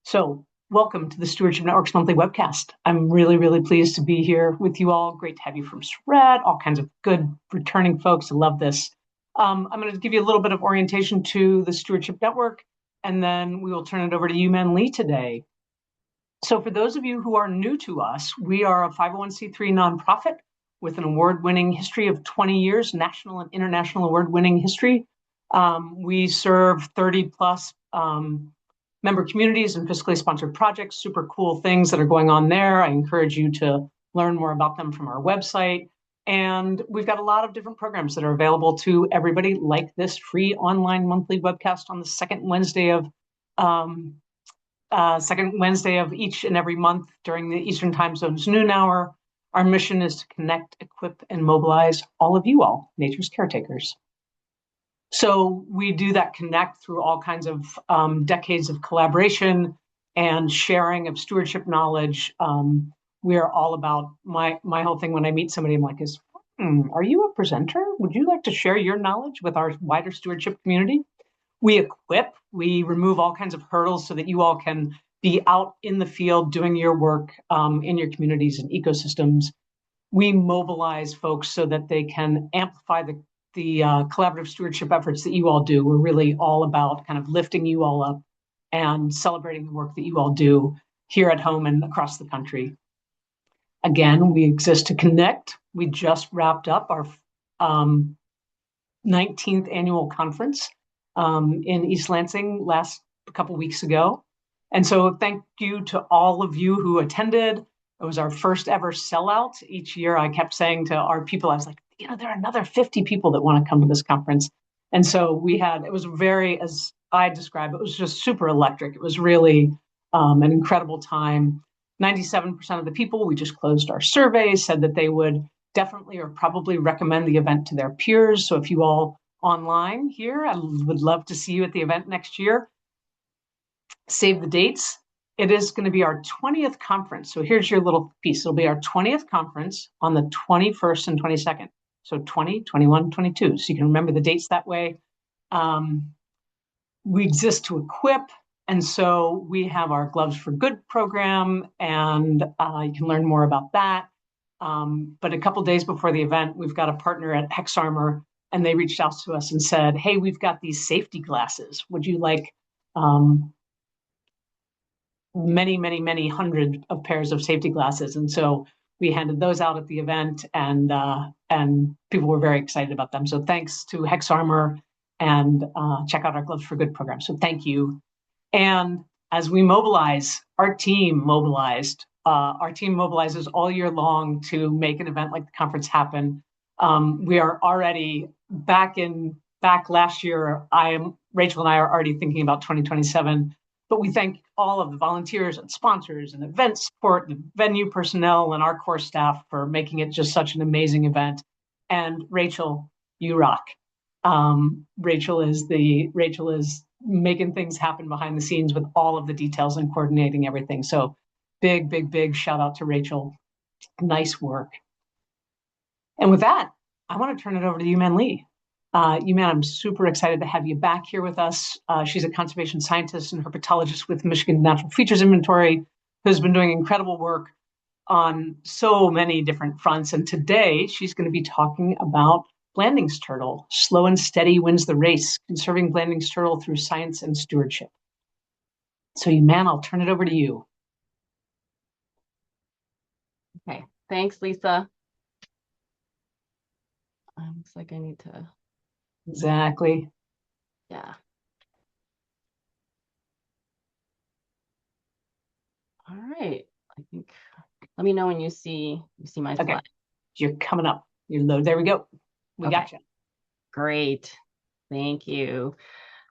So, welcome to the Stewardship Network's monthly webcast. I'm really, really pleased to be here with you all. Great to have you from SRED, all kinds of good returning folks. I love this. I'm going to give you a little bit of orientation to the Stewardship Network, and then we will turn it over to you, Man Lee, today. So, for those of you who are new to us, we are a 501c3 nonprofit with an award-winning history of 20 years, national and international award-winning history. We serve 30 plus member communities and fiscally sponsored projects, super cool things that are going on there. I encourage you to learn more about them from our website. And we've got a lot of different programs that are available to everybody, like this free online monthly webcast on the second Wednesday of each and every month during the Eastern Time Zone's noon hour. Our mission is to connect, equip, and mobilize all of you all, nature's caretakers. So we do that connect through all kinds of decades of collaboration and sharing of stewardship knowledge. We're all about my whole thing when I meet somebody, I'm like, are you a presenter? Would you like to share your knowledge with our wider stewardship community? We equip, we remove all kinds of hurdles so that you all can be out in the field doing your work in your communities and ecosystems. We mobilize folks so that they can amplify the collaborative stewardship efforts that you all do. We're really all about kind of lifting you all up and celebrating the work that you all do here at home and across the country. Again, we exist to connect. We just wrapped up our 19th annual conference in East Lansing a couple weeks ago. And so thank you to all of you who attended. It was our first ever sellout. Each year I kept saying to our people, I was like, there are another 50 people that want to come to this conference. And so it was very, as I describe it, was just super electric. It was really an incredible time. 97% of the people, we just closed our survey, said that they would definitely or probably recommend the event to their peers. So if you all online here, I would love to see you at the event next year. Save the dates. It is going to be our 20th conference. So here's your little piece. It'll be our 20th conference on the 21st and 22nd. So 20, 21, 22. So you can remember the dates that way. We exist to equip. And so we have our Gloves for Good program, and you can learn more about that. But a couple days before the event, we've got a partner at Hex Armor, and they reached out to us and said, hey, we've got these safety glasses. Would you like many hundred of pairs of safety glasses? And so we handed those out at the event, and people were very excited about them. So thanks to Hex Armor, and check out our Gloves for Good program. So thank you. And as we mobilize, our team mobilized. Our team mobilizes all year long to make an event like the conference happen. We are already back last year. Rachel and I are already thinking about 2027. But we thank all of the volunteers and sponsors and event support, and venue personnel, and our core staff for making it just such an amazing event. And Rachel, you rock. Rachel is making things happen behind the scenes with all of the details and coordinating everything. So big shout out to Rachel. Nice work. And with that, I want to turn it over to you, Man Lee. Yuman, I'm super excited to have you back here with us. She's a conservation scientist and herpetologist with Michigan Natural Features Inventory, who's been doing incredible work on so many different fronts. And today she's going to be talking about Blanding's turtle. Slow and steady wins the race, conserving Blanding's turtle through science and stewardship. So Yuman, I'll turn it over to you. Okay, thanks, Lisa. Looks like I need to... Exactly. Yeah. All right. I think, let me know when you see my slide. Okay. You're coming up. You're low. There we go. We got you. Great. Thank you.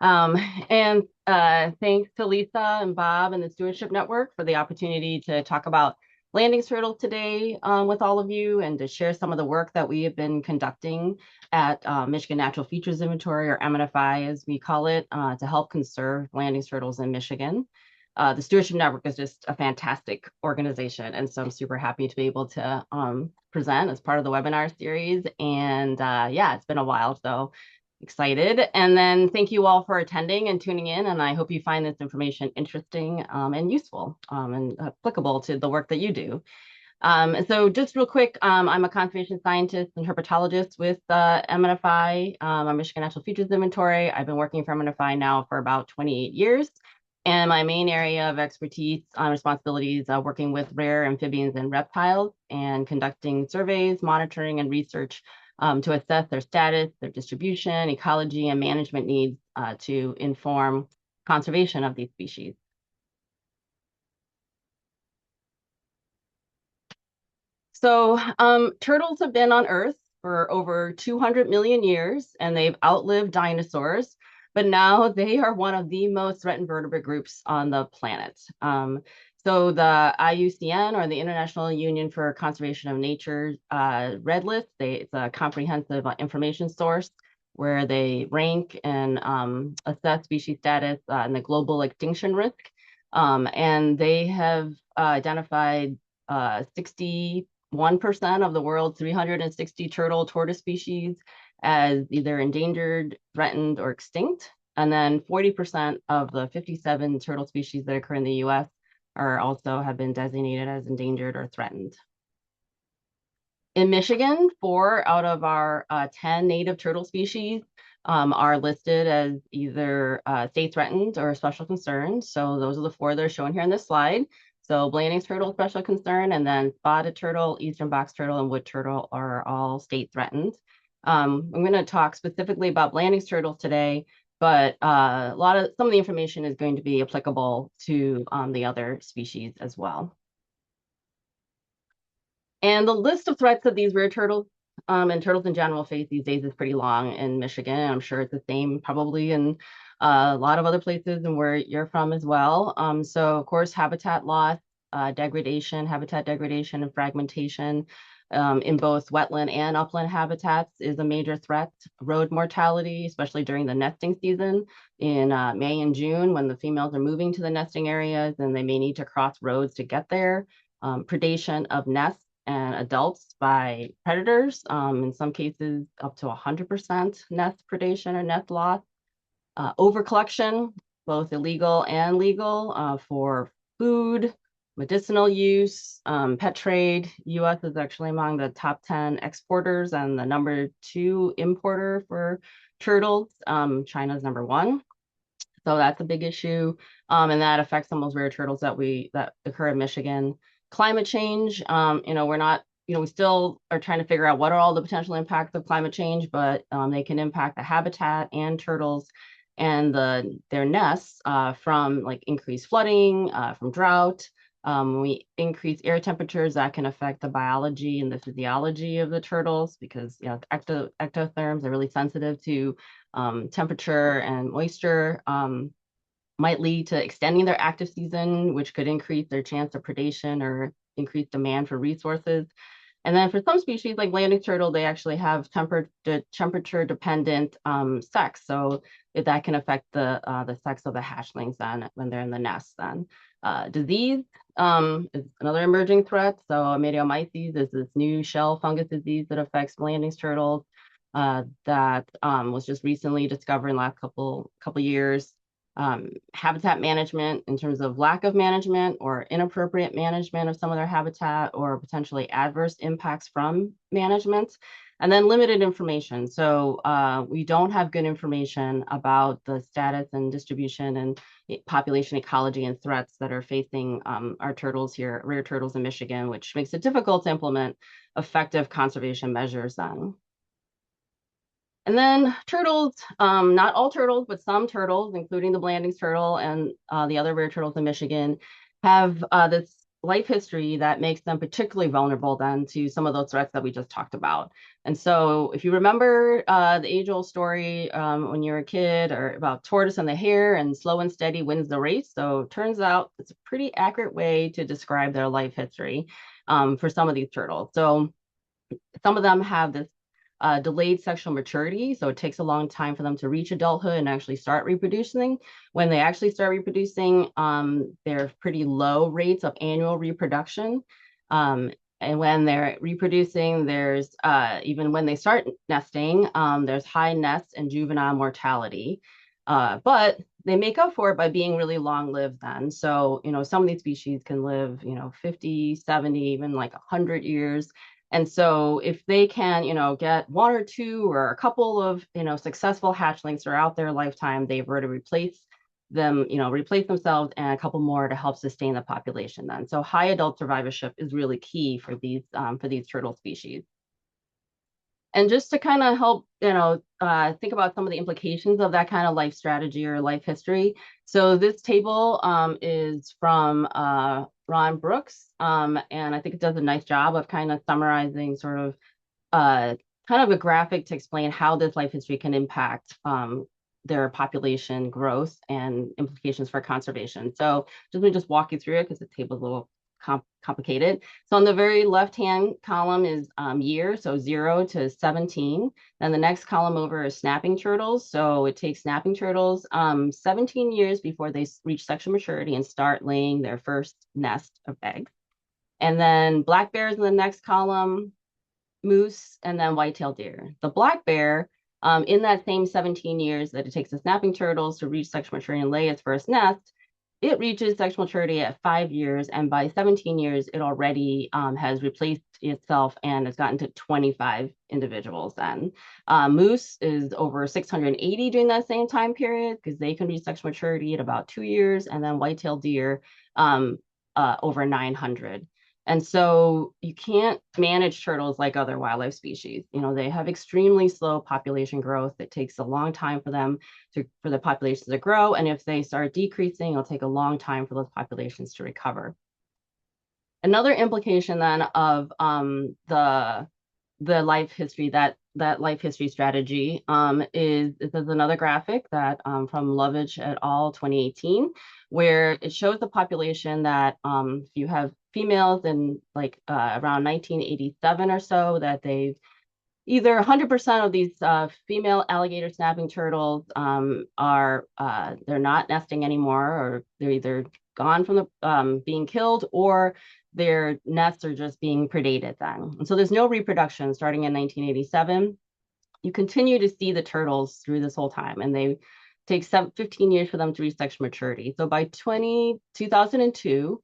And thanks to Lisa and Bob and the Stewardship Network for the opportunity to talk about Blanding's turtle today with all of you, and to share some of the work that we have been conducting at Michigan Natural Features Inventory, or MNFI as we call it, to help conserve Blanding's turtles in Michigan. The Stewardship Network is just a fantastic organization, and so I'm super happy to be able to present as part of the webinar series. And yeah, it's been a while, so excited. And then thank you all for attending and tuning in. And I hope you find this information interesting and useful and applicable to the work that you do. And so just real quick, I'm a conservation scientist and herpetologist with MNFI, our Michigan Natural Features Inventory. I've been working for MNFI now for about 28 years. And my main area of expertise on responsibilities working with rare amphibians and reptiles and conducting surveys, monitoring, and research to assess their status, their distribution, ecology, and management needs to inform conservation of these species. So turtles have been on Earth for over 200 million years, and they've outlived dinosaurs, but now they are one of the most threatened vertebrate groups on the planet. So the IUCN, or the International Union for Conservation of Nature, Red List, it's a comprehensive information source where they rank and assess species status and the global extinction risk. And they have identified 61% of the world's 360 turtle tortoise species as either endangered, threatened, or extinct. And then 40% of the 57 turtle species that occur in the US are also have been designated as endangered or threatened. In Michigan, 4 out of our 10 native turtle species are listed as either state threatened or special concern. So those are the 4 that are shown here in this slide. So Blanding's turtle, special concern, and then spotted turtle, eastern box turtle, and wood turtle are all state threatened. I'm going to talk specifically about Blanding's turtles today, but some of the information is going to be applicable to the other species as well. And the list of threats that these rare turtles and turtles in general face these days is pretty long in Michigan. I'm sure it's the same probably in a lot of other places and where you're from as well. So of course, habitat loss, degradation, habitat degradation and fragmentation in both wetland and upland habitats is a major threat. Road mortality, especially during the nesting season in May and June when the females are moving to the nesting areas and they may need to cross roads to get there. Predation of nests and adults by predators, in some cases up to 100% nest predation or nest loss. Overcollection, both illegal and legal for food, medicinal use, pet trade. US is actually among the top 10 exporters and the number 2 importer for turtles. China's number 1. So that's a big issue. And that affects some of those rare turtles that occur in Michigan. Climate change, we're not, we still are trying to figure out what are all the potential impacts of climate change, but they can impact the habitat and turtles and their nests from like increased flooding, from drought. We increase air temperatures that can affect the biology and the physiology of the turtles because ectotherms are really sensitive to temperature and moisture. Might lead to extending their active season, which could increase their chance of predation or increase demand for resources. And then for some species like Blanding's turtle, they actually have temperature-dependent sex. So that can affect the sex of the hatchlings then when they're in the nest then. Disease is another emerging threat. So Amadiomyces is this new shell fungus disease that affects Blanding's turtles that was just recently discovered in the last couple years. Habitat management in terms of lack of management or inappropriate management of some of their habitat or potentially adverse impacts from management, and then limited information. So we don't have good information about the status and distribution and population ecology and threats that are facing our turtles here, rare turtles in Michigan, which makes it difficult to implement effective conservation measures then. And then turtles, not all turtles, but some turtles, including the Blanding's turtle and the other rare turtles in Michigan, have this life history that makes them particularly vulnerable then to some of those threats that we just talked about. And so if you remember the age-old story when you're a kid or about tortoise and the hare and slow and steady wins the race. So it turns out it's a pretty accurate way to describe their life history for some of these turtles. So some of them have this delayed sexual maturity. So it takes a long time for them to reach adulthood and actually start reproducing. When they actually start reproducing, they're pretty low rates of annual reproduction. And when they're reproducing, there's even when they start nesting, there's high nest and juvenile mortality. But they make up for it by being really long lived then. So, some of these species can live, 50, 70, even like 100 years. And so if they can, get one or two or a couple of, successful hatchlings throughout their lifetime, they've already replace themselves and a couple more to help sustain the population then. So high adult survivorship is really key for these turtle species. And just to kind of help, think about some of the implications of that kind of life strategy or life history. So this table is from Ron Brooks, and I think it does a nice job of kind of summarizing sort of kind of a graphic to explain how this life history can impact their population growth and implications for conservation. So let me just walk you through it because the table is a little complicated. So on the very left-hand column is year, so 0 to 17. Then the next column over is snapping turtles. So it takes snapping turtles 17 years before they reach sexual maturity and start laying their first nest of eggs. And then black bears in the next column, moose, and then white-tailed deer. The black bear, in that same 17 years that it takes the snapping turtles to reach sexual maturity and lay its first nest, it reaches sexual maturity at 5 years, and by 17 years, it already has replaced itself and has gotten to 25 individuals then. Moose is over 680 during that same time period because they can reach sexual maturity at about 2 years, and then white-tailed deer over 900. And so you can't manage turtles like other wildlife species. They have extremely slow population growth. It takes a long time for the populations to grow. And if they start decreasing, it'll take a long time for those populations to recover. Another implication then of the life history, that life history strategy is another graphic that from Lovich et al. 2018, where it shows the population that if you have females in like around 1987 or so, that they've either 100% of these female alligator snapping turtles are they're not nesting anymore, or they're either gone from the being killed, or their nests are just being predated then. And so there's no reproduction starting in 1987. You continue to see the turtles through this whole time, and they take 15 years for them to reach sexual maturity. So by 2002,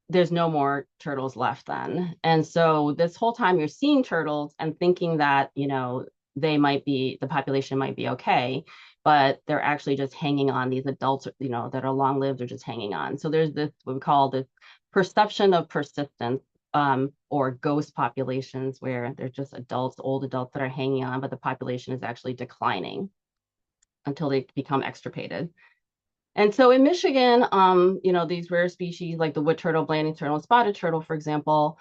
there's no more turtles left then. And so this whole time you're seeing turtles and thinking that, the population might be okay, but they're actually just hanging on. These adults, that are long lived are just hanging on. So there's this, what we call this perception of persistence, or ghost populations, where they're just old adults that are hanging on, but the population is actually declining until they become extirpated. And so in Michigan, these rare species like the wood turtle, blanding turtle, and spotted turtle, for example,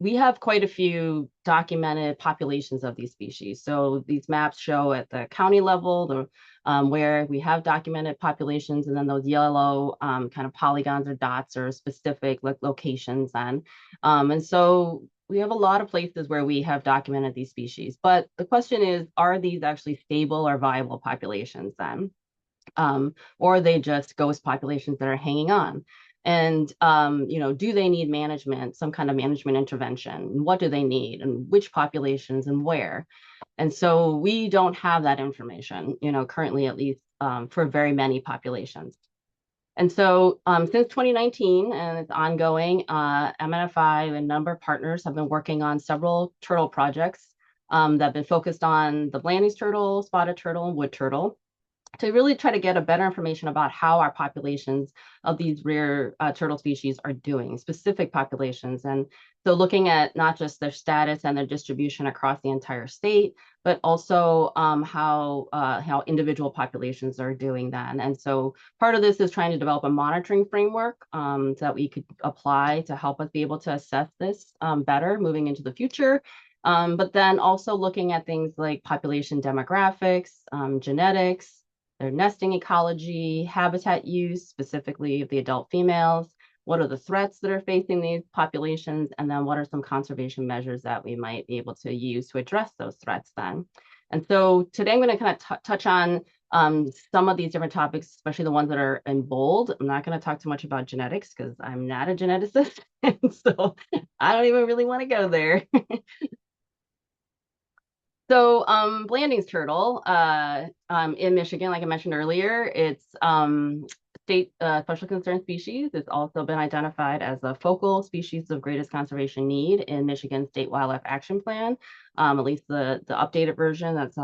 we have quite a few documented populations of these species. So these maps show at the county level where we have documented populations, and then those yellow kind of polygons or dots are specific locations then. And so we have a lot of places where we have documented these species. But the question is, are these actually stable or viable populations then? Or are they just ghost populations that are hanging on? And, do they need management, some kind of management intervention? What do they need, and which populations, and where? And so we don't have that information, currently, at least for very many populations. And so since 2019, and it's ongoing, MNFI and a number of partners have been working on several turtle projects that have been focused on the Blandings turtle, spotted turtle, and wood turtle, to really try to get a better information about how our populations of these rare turtle species are doing, specific populations. And so looking at not just their status and their distribution across the entire state, but also how individual populations are doing then. And so part of this is trying to develop a monitoring framework so that we could apply to help us be able to assess this better moving into the future. But then also looking at things like population demographics, genetics, their nesting ecology, habitat use, specifically of the adult females, what are the threats that are facing these populations, and then what are some conservation measures that we might be able to use to address those threats then. And so today I'm going to kind of touch on Some of these different topics, especially the ones that are in bold, I'm not going to talk too much about genetics because I'm not a geneticist. And so I don't even really want to go there. So Blanding's turtle in Michigan, like I mentioned earlier, it's state special concern species. It's also been identified as a focal species of greatest conservation need in Michigan State Wildlife Action Plan, at least the updated version that's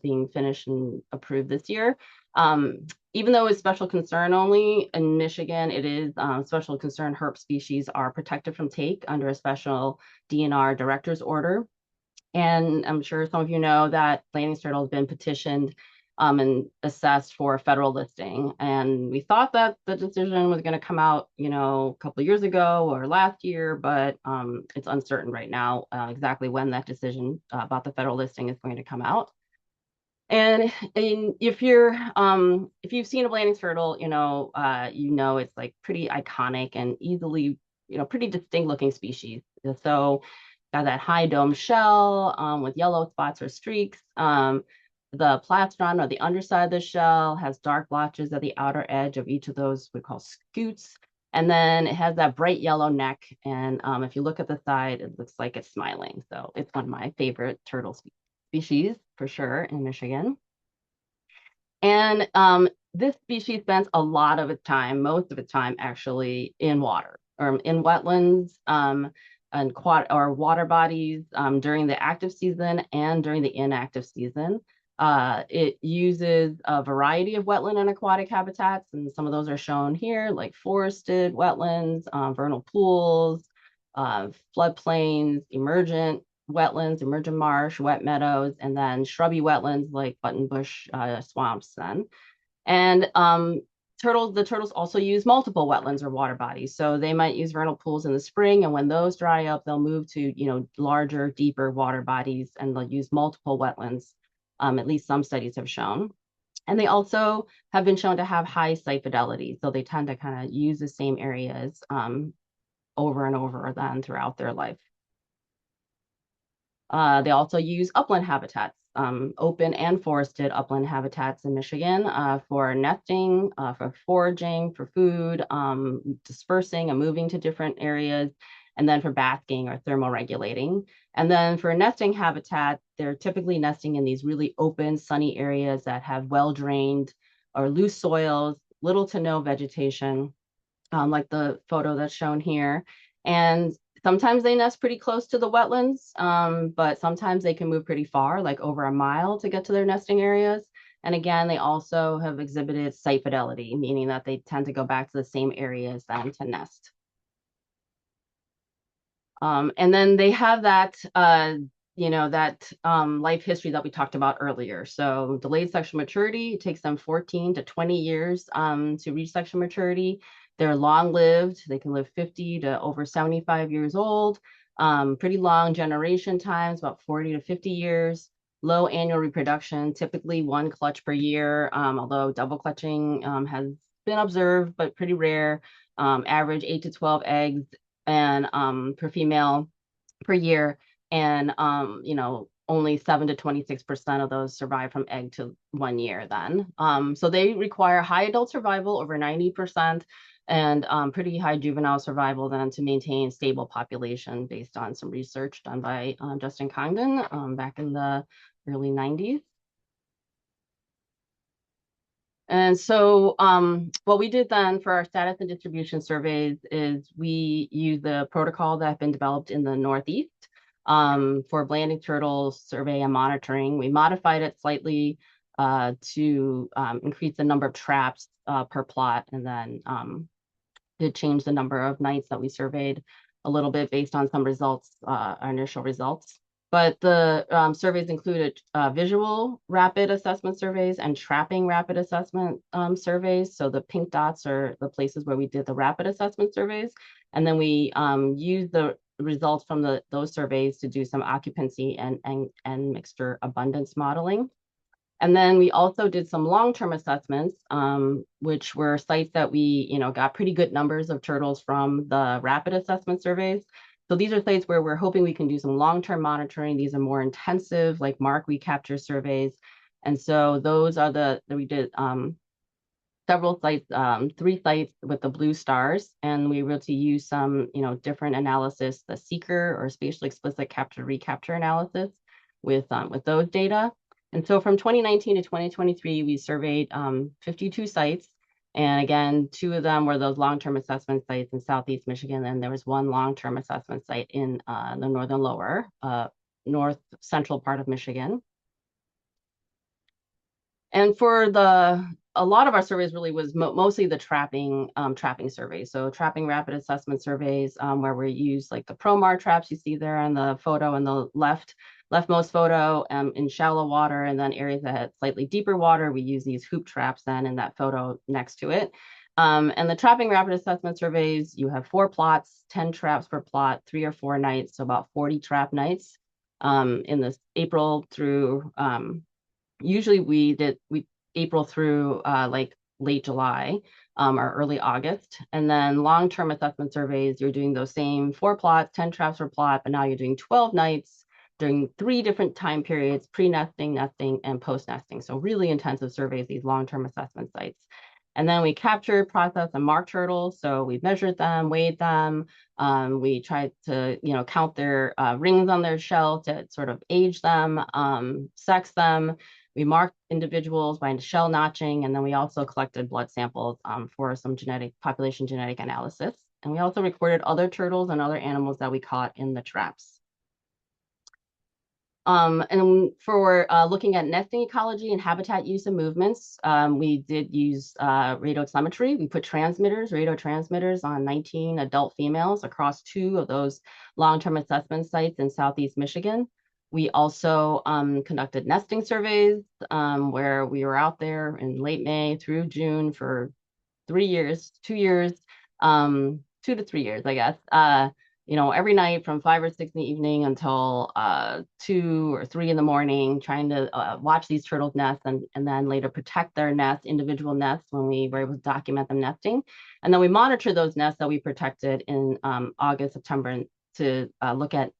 being finished and approved this year. Even though it's special concern only in Michigan, it is special concern herp species are protected from take under a special DNR director's order. And I'm sure some of you know that Blanding's turtle has been petitioned and assessed for a federal listing. And we thought that the decision was going to come out, a couple of years ago or last year, but it's uncertain right now exactly when that decision about the federal listing is going to come out. And if you've seen a Blanding's turtle, it's like pretty iconic and easily, pretty distinct looking species. So got that high dome shell with yellow spots or streaks. The plastron or the underside of the shell has dark blotches at the outer edge of each of those we call scutes. And then it has that bright yellow neck. And if you look at the side, it looks like it's smiling. So it's one of my favorite turtle species for sure in Michigan. And this species spends a lot of its time, most of its time actually, in water or in wetlands and water bodies during the active season and during the inactive season. It uses a variety of wetland and aquatic habitats, and some of those are shown here, like forested wetlands, vernal pools, floodplains, emergent wetlands, emergent marsh, wet meadows, and then shrubby wetlands like buttonbush swamps then. And the turtles also use multiple wetlands or water bodies. So they might use vernal pools in the spring, and when those dry up, they'll move to, larger, deeper water bodies, and they'll use multiple wetlands. At least some studies have shown. And they also have been shown to have high site fidelity. So they tend to kind of use the same areas over and over then throughout their life. They also use upland habitats, open and forested upland habitats in Michigan for nesting, for foraging, for food, dispersing and moving to different areas, and then for basking or thermoregulating. And then for nesting habitat, they're typically nesting in these really open, sunny areas that have well-drained or loose soils, little to no vegetation, like the photo that's shown here. And sometimes they nest pretty close to the wetlands, but sometimes they can move pretty far, like over a mile to get to their nesting areas. And again, they also have exhibited site fidelity, meaning that they tend to go back to the same areas then to nest. And then they have that, life history that we talked about earlier. So delayed sexual maturity, it takes them 14 to 20 years to reach sexual maturity. They're long-lived. They can live 50 to over 75 years old. Pretty long generation times, about 40 to 50 years. Low annual reproduction, typically one clutch per year, although double clutching has been observed, but pretty rare. Average 8 to 12 eggs and per female per year. And, only 7 to 26% of those survive from egg to 1 year then. So they require high adult survival, over 90%, and pretty high juvenile survival then to maintain stable population based on some research done by Justin Congdon back in the early 90s. And so what we did then for our status and distribution surveys is we used the protocol that have been developed in the Northeast for Blanding turtle survey and monitoring. We modified it slightly to increase the number of traps per plot, and then did change the number of nights that we surveyed a little bit based on some results, our initial results. But the surveys included visual rapid assessment surveys and trapping rapid assessment surveys. So the pink dots are the places where we did the rapid assessment surveys. And then we used the results from those surveys to do some occupancy and mixture abundance modeling. And then we also did some long-term assessments, which were sites that we, got pretty good numbers of turtles from the rapid assessment surveys. So these are sites where we're hoping we can do some long-term monitoring. These are more intensive, like mark recapture surveys, And so those are we did several sites, 3 sites with the blue stars, and we were able to use some, different analysis, the seeker or spatially explicit capture recapture analysis with those data. And so from 2019 to 2023, we surveyed 52 sites. And again, 2 of them were those long-term assessment sites in Southeast Michigan, and there was 1 long-term assessment site in the northern lower, north central part of Michigan. And for a lot of our surveys really was mostly the trapping surveys. So trapping rapid assessment surveys, where we use like the Promar traps you see there on the photo in the leftmost photo, in shallow water, and then areas that had slightly deeper water, we use these hoop traps then in that photo next to it. And the trapping rapid assessment surveys, you have 4 plots, 10 traps per plot, 3 or 4 nights, so about 40 trap nights in this April through usually we April through like late July or early August. And then long-term assessment surveys, you're doing those same 4 plots, 10 traps per plot, but now you're doing 12 nights during 3 different time periods, pre-nesting, nesting, and post-nesting. So really intensive surveys, these long-term assessment sites. And then we capture, process, and mark turtles. So we measured them, weighed them. We tried to, count their rings on their shell to sort of age them, sex them. We marked individuals by shell notching, and then we also collected blood samples for some population genetic analysis. And we also recorded other turtles and other animals that we caught in the traps. And for looking at nesting ecology and habitat use and movements, we did use radiotelemetry. We put radio transmitters on 19 adult females across 2 of those long-term assessment sites in Southeast Michigan. We also conducted nesting surveys where we were out there in late May through June for 3 years, 2 years, 2 to 3 years, I guess. Every night from 5 or 6 in the evening until 2 or 3 in the morning, trying to watch these turtles nest and then later protect their nests, individual nests, when we were able to document them nesting. And then we monitor those nests that we protected in August, September to look at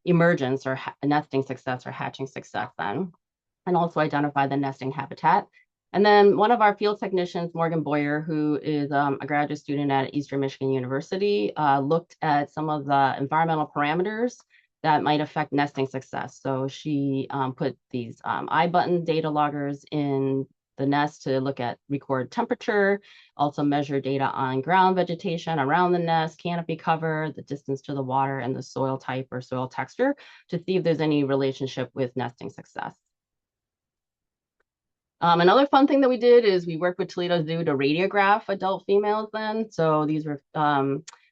emergence or nesting success or hatching success then, and also identify the nesting habitat. And then one of our field technicians, Morgan Boyer, who is a graduate student at Eastern Michigan University, looked at some of the environmental parameters that might affect nesting success. So she put these I-button data loggers in the nest to record temperature, also measure data on ground vegetation around the nest, canopy cover, the distance to the water, and the soil type or soil texture to see if there's any relationship with nesting success. Another fun thing that we did is we worked with Toledo Zoo to radiograph adult females then. So these were,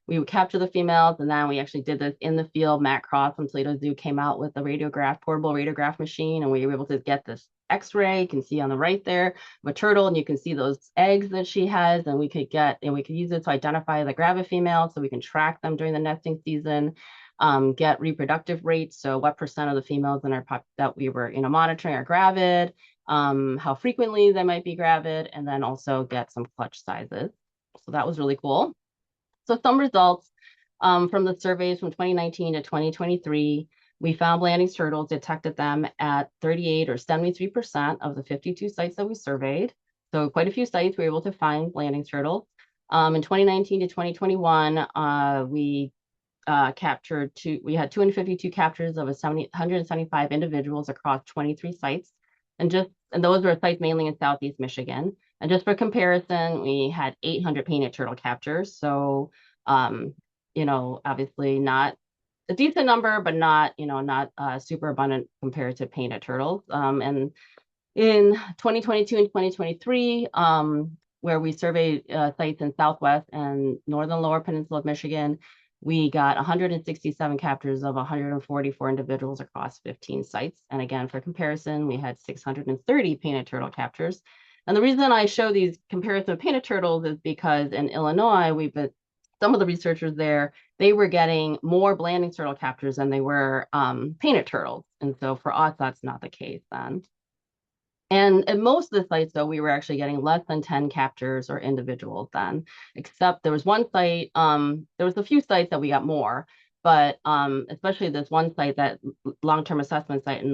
we would capture the females, and then we actually did this in the field. Matt Cross from Toledo Zoo came out with a portable radiograph machine, and we were able to get this X-ray. You can see on the right there of a turtle, and you can see those eggs that she has, and we could use it to identify the gravid females so we can track them during the nesting season. Get reproductive rates, so what % of the females in our that we were monitoring are gravid, how frequently they might be gravid, and then also get some clutch sizes. So that was really cool. So some results from the surveys from 2019 to 2023, we found Blanding's turtles, detected them at 38 or 73% of the 52 sites that we surveyed. So quite a few sites we were able to find Blanding's turtles. In 2019 to 2021, we we had 252 captures of 175 individuals across 23 sites. And those were sites mainly in Southeast Michigan. And just for comparison, we had 800 painted turtle captures. So, obviously not a decent number, but not super abundant compared to painted turtles. And in 2022 and 2023, where we surveyed sites in Southwest and Northern Lower Peninsula of Michigan, we got 167 captures of 144 individuals across 15 sites. And again, for comparison, we had 630 painted turtle captures. And the reason I show these comparison of painted turtles is because in Illinois, some of the researchers there, they were getting more Blanding's turtle captures than they were painted turtles. And so for us, that's not the case then. And at most of the sites, though, we were actually getting less than 10 captures or individuals then, except there was one site, there was a few sites that we got more, but especially this one site, that long-term assessment site in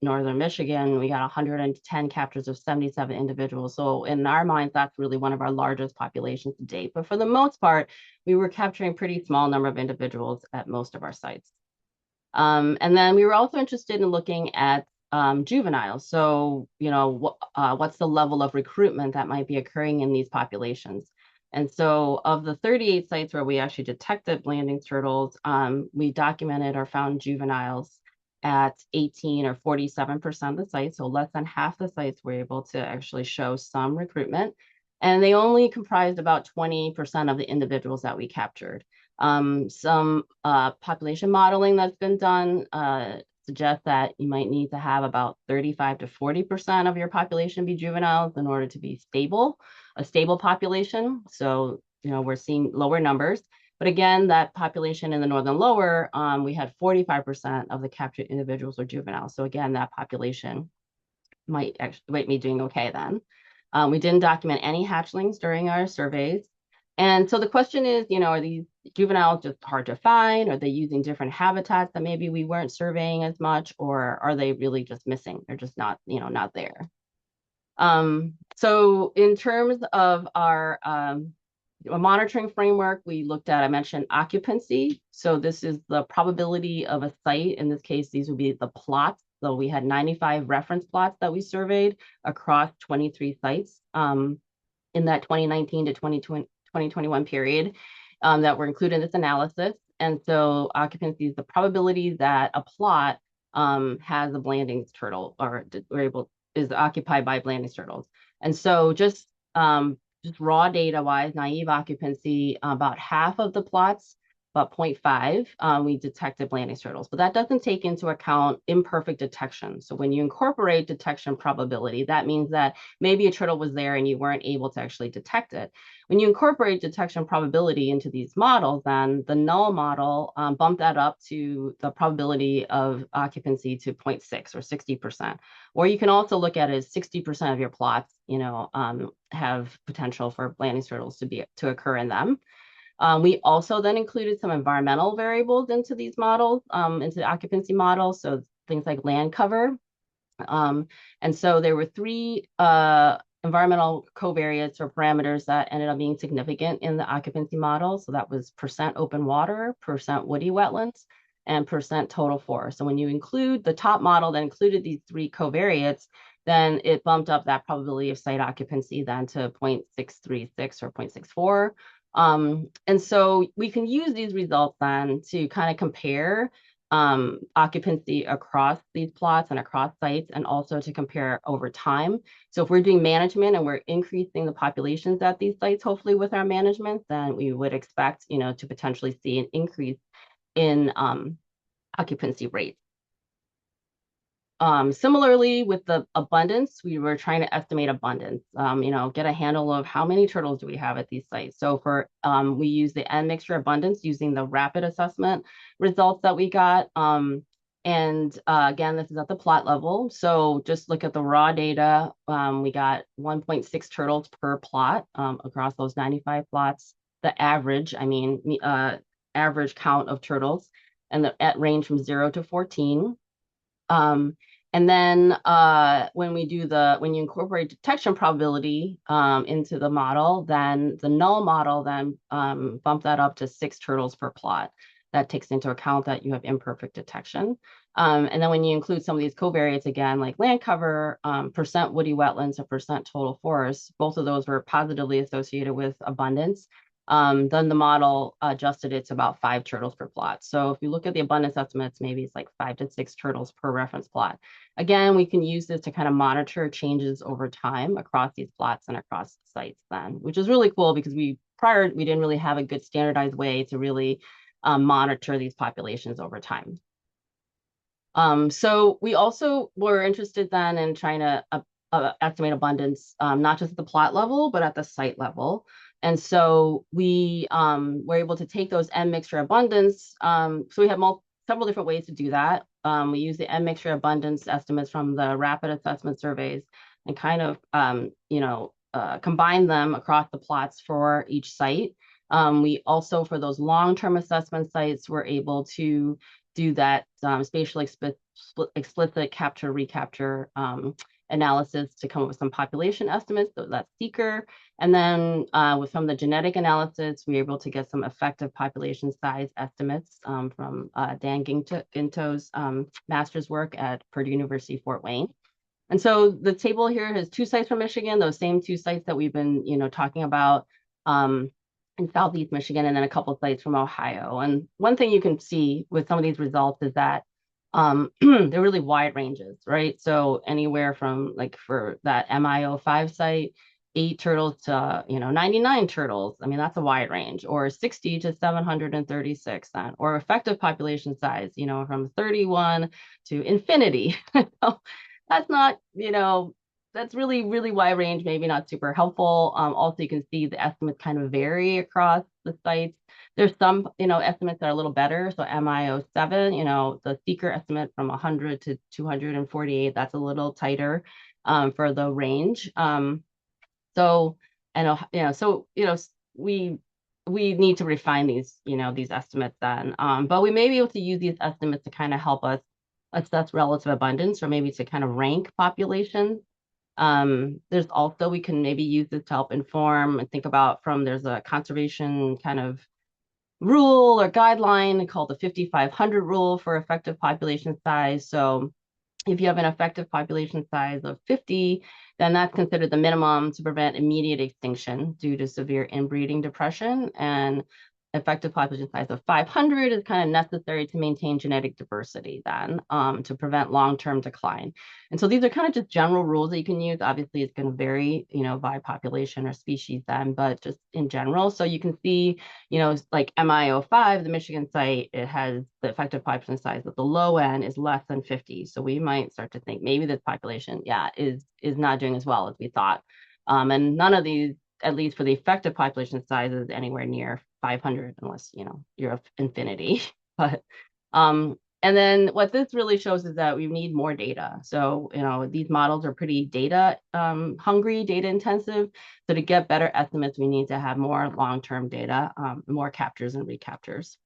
northern Michigan, we got 110 captures of 77 individuals. So in our minds, that's really one of our largest populations to date. But for the most part, we were capturing pretty small number of individuals at most of our sites. And then we were also interested in looking at juveniles. So, what's the level of recruitment that might be occurring in these populations? And so of the 38 sites where we actually detected landing turtles, we documented or found juveniles at 18 or 47% of the sites. So less than half the sites were able to actually show some recruitment. And they only comprised about 20% of the individuals that we captured. Some population modeling that's been done suggests that you might need to have about 35 to 40% of your population be juveniles in order to be a stable population. So, we're seeing lower numbers. But again, that population in the northern lower, we had 45% of the captured individuals were juveniles. So again, that population might be doing okay then. We didn't document any hatchlings during our surveys. And so the question is, are these juveniles just hard to find? Are they using different habitats that maybe we weren't surveying as much, or are they really just missing? They're just not, not there. So in terms of our monitoring framework, we looked at, I mentioned occupancy. So this is the probability of a site. In this case, these would be the plots. So we had 95 reference plots that we surveyed across 23 sites in that 2019 to 2021 period that were included in this analysis. And so occupancy is the probability that a plot has a Blanding's turtle or is occupied by Blanding's turtles. And so just raw data wise, naive occupancy, about half of the plots, about 0.5, we detected Blanding's turtles, but that doesn't take into account imperfect detection. So when you incorporate detection probability, that means that maybe a turtle was there and you weren't able to actually detect it. When you incorporate detection probability into these models, then the null model bumped that up to the probability of occupancy to 0.6 or 60%. Or you can also look at it as 60% of your plots, have potential for Blanding's turtles to occur in them. We also then included some environmental variables into these models, into the occupancy model. So things like land cover. And so there were 3 environmental covariates or parameters that ended up being significant in the occupancy model. So that was % open water, % woody wetlands, and % total forest. So when you include the top model that included these 3 covariates, then it bumped up that probability of site occupancy then to 0.636 or 0.64. And so we can use these results then to kind of compare occupancy across these plots and across sites, and also to compare over time. So if we're doing management and we're increasing the populations at these sites, hopefully with our management, then we would expect, to potentially see an increase in occupancy rates. Similarly, with the abundance, we were trying to estimate abundance, get a handle of how many turtles do we have at these sites. So we use the N mixture abundance using the rapid assessment results that we got. Again, this is at the plot level. So just look at the raw data. We got 1.6 turtles per plot across those 95 plots. The average, average count of turtles, and at range from 0 to 14. And then when you incorporate detection probability into the model, then the null model then bump that up to 6 turtles per plot. That takes into account that you have imperfect detection. And then when you include some of these covariates again, like land cover, % woody wetlands, or % total forest, both of those were positively associated with abundance. Then the model adjusted it to about 5 turtles per plot. So if you look at the abundance estimates, maybe it's like 5 to 6 turtles per reference plot. Again, we can use this to kind of monitor changes over time across these plots and across sites then, which is really cool because we didn't really have a good standardized way to really monitor these populations over time. So we also were interested then in trying to estimate abundance, not just at the plot level, but at the site level. And so we were able to take those N mixture abundance. So we have several different ways to do that. We use the N mixture abundance estimates from the rapid assessment surveys and kind of, combine them across the plots for each site. We also, for those long-term assessment sites, were able to do that spatial explicit capture recapture analysis to come up with some population estimates. So that's seeker. And then from the genetic analysis, we were able to get some effective population size estimates from Dan Ginto's master's work at Purdue University, Fort Wayne. And so the table here has 2 sites from Michigan, those same 2 sites that we've been, talking about in Southeast Michigan, and then a couple of sites from Ohio. And one thing you can see with some of these results is that they're really wide ranges, right? So anywhere from, like, for that MIO5 site, 8 turtles to 99 turtles. I mean, that's a wide range, or 60 to 736 then, or effective population size, from 31 to infinity. That's not, that's really, really wide range, maybe not super helpful. Also, you can see the estimates kind of vary across the sites. There's some, estimates that are a little better. So MIO7, the seeker estimate from 100 to 248, that's a little tighter for the range. So, and, we need to refine these, these estimates then. But we may be able to use these estimates to kind of help us assess relative abundance, or maybe to kind of rank populations. There's also, we can maybe use this to help inform and think about there's a conservation kind of rule or guideline called the 5,500 rule for effective population size. So if you have an effective population size of 50, then that's considered the minimum to prevent immediate extinction due to severe inbreeding depression. And effective population size of 500 is kind of necessary to maintain genetic diversity then, to prevent long-term decline. And so these are kind of just general rules that you can use. Obviously, it's going to vary, by population or species then, but just in general. So you can see, like MIO5, the Michigan site, it has the effective population size at the low end is less than 50. So we might start to think maybe this population, is not doing as well as we thought. And none of these, at least for the effective population size, is anywhere near 500, unless you're infinity. But and then what this really shows is that we need more data. So these models are pretty data hungry, data intensive. So to get better estimates, we need to have more long-term data, more captures and recaptures.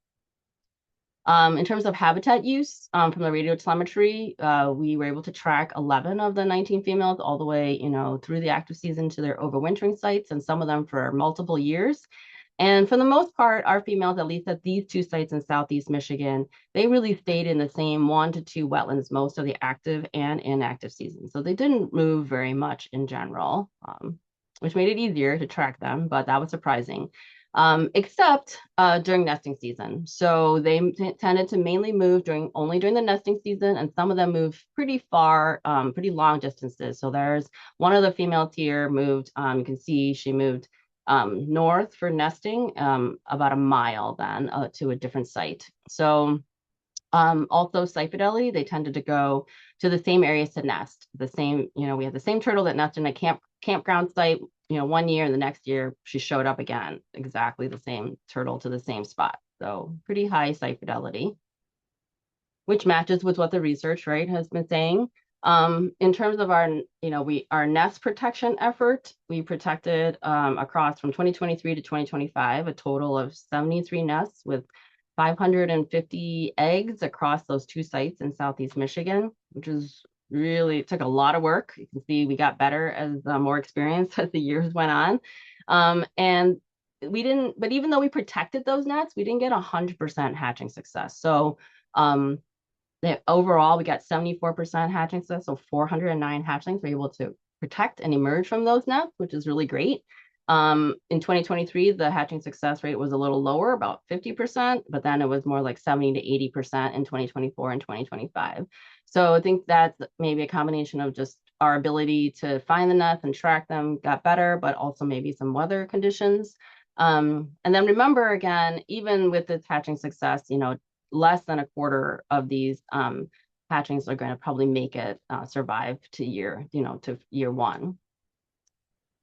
In terms of habitat use, from the radiotelemetry, we were able to track 11 of the 19 females all the way, through the active season to their overwintering sites, and some of them for multiple years. And for the most part, our females, at least at these 2 sites in Southeast Michigan, they really stayed in the same 1 to 2 wetlands most of the active and inactive season. So they didn't move very much in general, which made it easier to track them, but that was surprising. Except during nesting season. So they tended to mainly move only during the nesting season, and some of them moved pretty far, pretty long distances. So there's one of the females here moved, you can see she moved north for nesting, about a mile then to a different site. So also site fidelity, they tended to go to the same areas to nest. The same, we had the same turtle that nested in a campground site, 1 year, and the next year she showed up again, exactly the same turtle to the same spot. So pretty high site fidelity, which matches with what the research, right, has been saying. In terms of our nest protection effort, we protected across from 2023 to 2025 a total of 73 nests with 550 eggs across those 2 sites in Southeast Michigan, which is really took a lot of work. You can see we got better as more experience as the years went on. And we didn't, but even though we protected those nests, we didn't get 100% hatching success. So overall, we got 74% hatching success, so 409 hatchlings were able to protect and emerge from those nests, which is really great. In 2023, the hatching success rate was a little lower, about 50%, but then it was more like 70 to 80% in 2024 and 2025. So I think that's maybe a combination of just our ability to find the nests and track them got better, but also maybe some weather conditions. And then remember, again, even with this hatching success, less than a quarter of these hatchings are going to probably make it survive to year 1.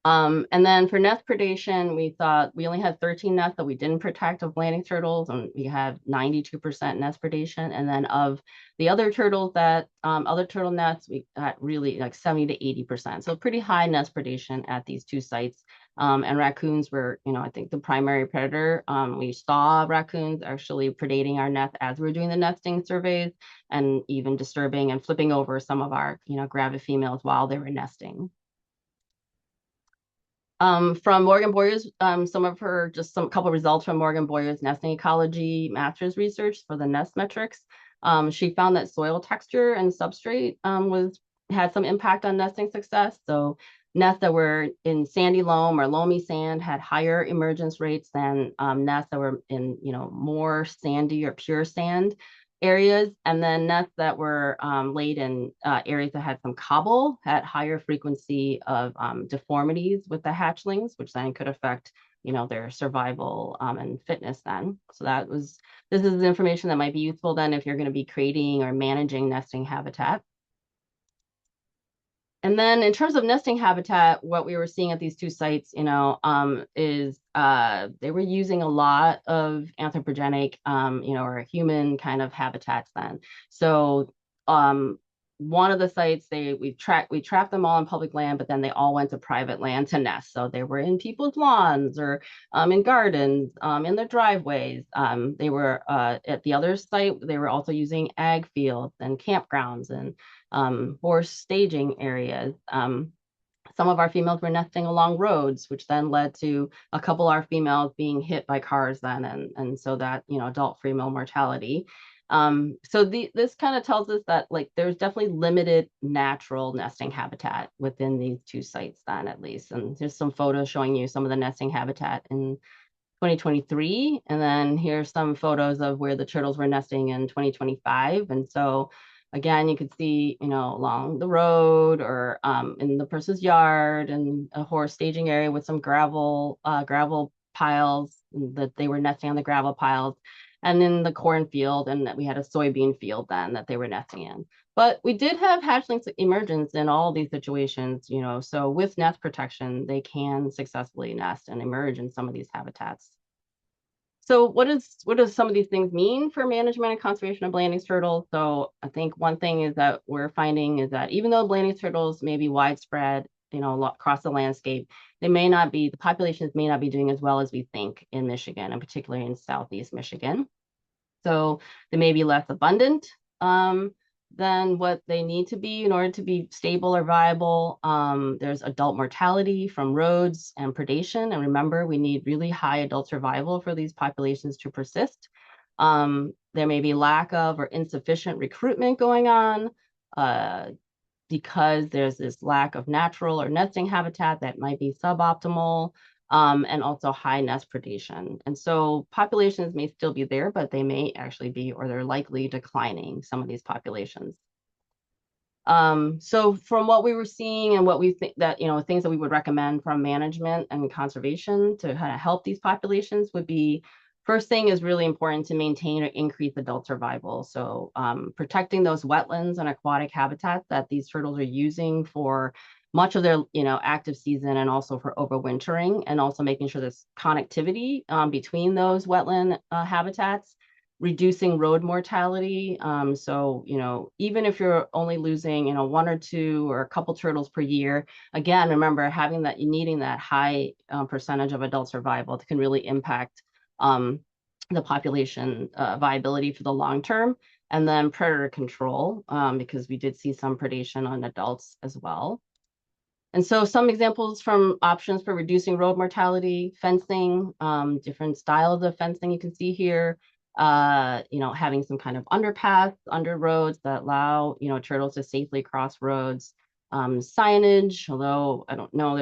And then for nest predation, we thought we only had 13 nests that we didn't protect of landing turtles, and we had 92% nest predation. And then of the other turtles other turtle nests, we got really like 70 to 80%. So pretty high nest predation at these 2 sites And raccoons were, I think the primary predator. We saw raccoons actually predating our nest as we were doing the nesting surveys, and even disturbing and flipping over some of our, gravid females while they were nesting. From Morgan Boyer's, some couple results from Morgan Boyer's nesting ecology master's research for the nest metrics. She found that soil texture and substrate had some impact on nesting success. So nests that were in sandy loam or loamy sand had higher emergence rates than nests that were in, more sandy or pure sand areas. And then nests that were laid in areas that had some cobble had higher frequency of deformities with the hatchlings, which then could affect, their survival and fitness then. So this is information that might be useful then if you're going to be creating or managing nesting habitat. And then in terms of nesting habitat, what we were seeing at these two sites, is they were using a lot of anthropogenic, or human kind of habitats then. So one of the sites, we trapped them all on public land, but then they all went to private land to nest. So they were in people's lawns or in gardens, in their driveways. They were at the other site, they were also using ag fields and campgrounds and horse staging areas. Some of our females were nesting along roads, which then led to a couple of our females being hit by cars then, and so that, adult female mortality. So this kind of tells us that there's definitely limited natural nesting habitat within these two sites then, at least. And here's some photos showing you some of the nesting habitat in 2023. And then here's some photos of where the turtles were nesting in 2025. And so again, you could see, along the road or in the person's yard and a horse staging area with some gravel piles that they were nesting on the gravel piles, and in the cornfield, and we had a soybean field then that they were nesting in. But we did have hatchlings emergence in all these situations, so with nest protection, they can successfully nest and emerge in some of these habitats. So what does some of these things mean for management and conservation of Blanding's turtles? So I think one thing is that we're finding is that even though Blanding's turtles may be widespread, across the landscape, the populations may not be doing as well as we think in Michigan, and particularly in Southeast Michigan. So they may be less abundant than what they need to be in order to be stable or viable. There's adult mortality from roads and predation. And remember, we need really high adult survival for these populations to persist. There may be lack of or insufficient recruitment going on because there's this lack of natural or nesting habitat that might be suboptimal. And also high nest predation. And so populations may still be there, but they may actually be, or they're likely declining, some of these populations. So from what we were seeing and what we think that, things that we would recommend from management and conservation to kind of help these populations would be, first thing is really important to maintain or increase adult survival. So protecting those wetlands and aquatic habitats that these turtles are using for much of their, active season, and also for overwintering, and also making sure there's connectivity between those wetland habitats, reducing road mortality. So, even if you're only losing, one or two or a couple turtles per year, again, remember needing that high percentage of adult survival can really impact the population viability for the long term. And then predator control, because we did see some predation on adults as well. And so some examples from options for reducing road mortality: fencing, different styles of fencing you can see here, having some kind of underpass under roads that allow, turtles to safely cross roads, signage, although I don't know,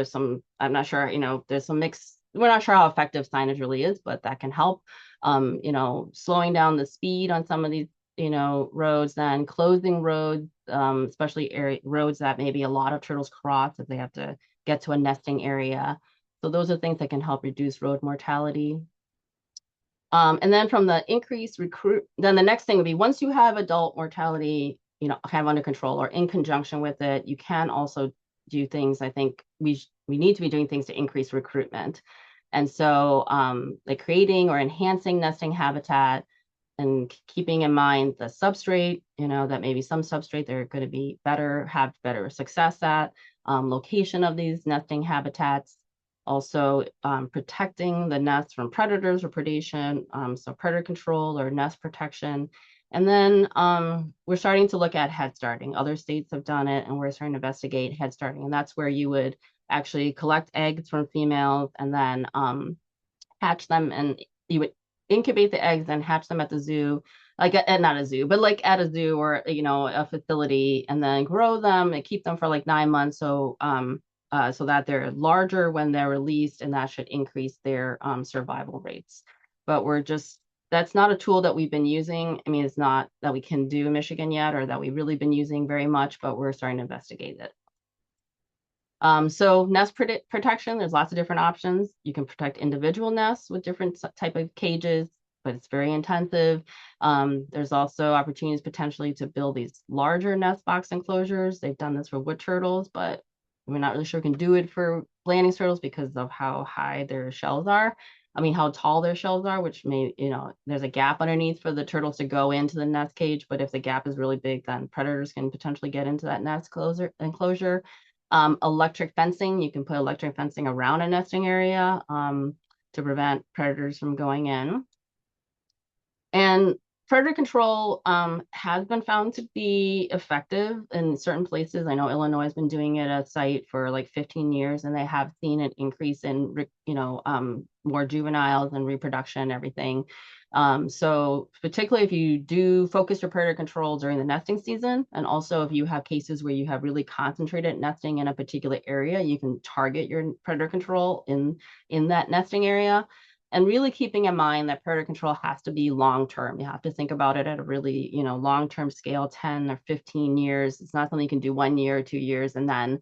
I'm not sure, there's some mixed, we're not sure how effective signage really is, but that can help, slowing down the speed on some of these, roads, then closing roads, especially roads that maybe a lot of turtles cross if they have to get to a nesting area. So those are things that can help reduce road mortality. And then from the increased then the next thing would be, once you have adult mortality, kind of under control or in conjunction with it, you can also do things. I think we need to be doing things to increase recruitment. And so like creating or enhancing nesting habitat, and keeping in mind the substrate, that maybe some substrate they're going to have better success at, location of these nesting habitats, Also, protecting the nest from predators or predation, so predator control or nest protection. And then we're starting to look at head starting. Other states have done it, and we're starting to investigate head starting. And that's where you would actually collect eggs from females and then hatch them, and you would incubate the eggs and hatch them at the zoo, like at not a zoo, but like at a zoo or a facility, and then grow them and keep them for like 9 months. So that they're larger when they're released, and that should increase their survival rates. But that's not a tool that we've been using. I mean, it's not that we can do in Michigan yet, or that we've really been using very much, but we're starting to investigate it. So nest protection, there's lots of different options. You can protect individual nests with different type of cages, but it's very intensive. There's also opportunities potentially to build these larger nest box enclosures. They've done this for wood turtles, but we're not really sure we can do it for landing turtles because of how high their shells are. I mean, how tall their shells are, which may, there's a gap underneath for the turtles to go into the nest cage. But if the gap is really big, then predators can potentially get into that nest enclosure. Electric fencing, you can put electric fencing around a nesting area to prevent predators from going in. And predator control has been found to be effective in certain places. I know Illinois has been doing it at a site for like 15 years, and they have seen an increase in, more juveniles and reproduction and everything. So particularly if you do focus your predator control during the nesting season, and also if you have cases where you have really concentrated nesting in a particular area, you can target your predator control in that nesting area. And really keeping in mind that predator control has to be long-term. You have to think about it at a really, long-term scale, 10 or 15 years. It's not something you can do 1 year or 2 years and then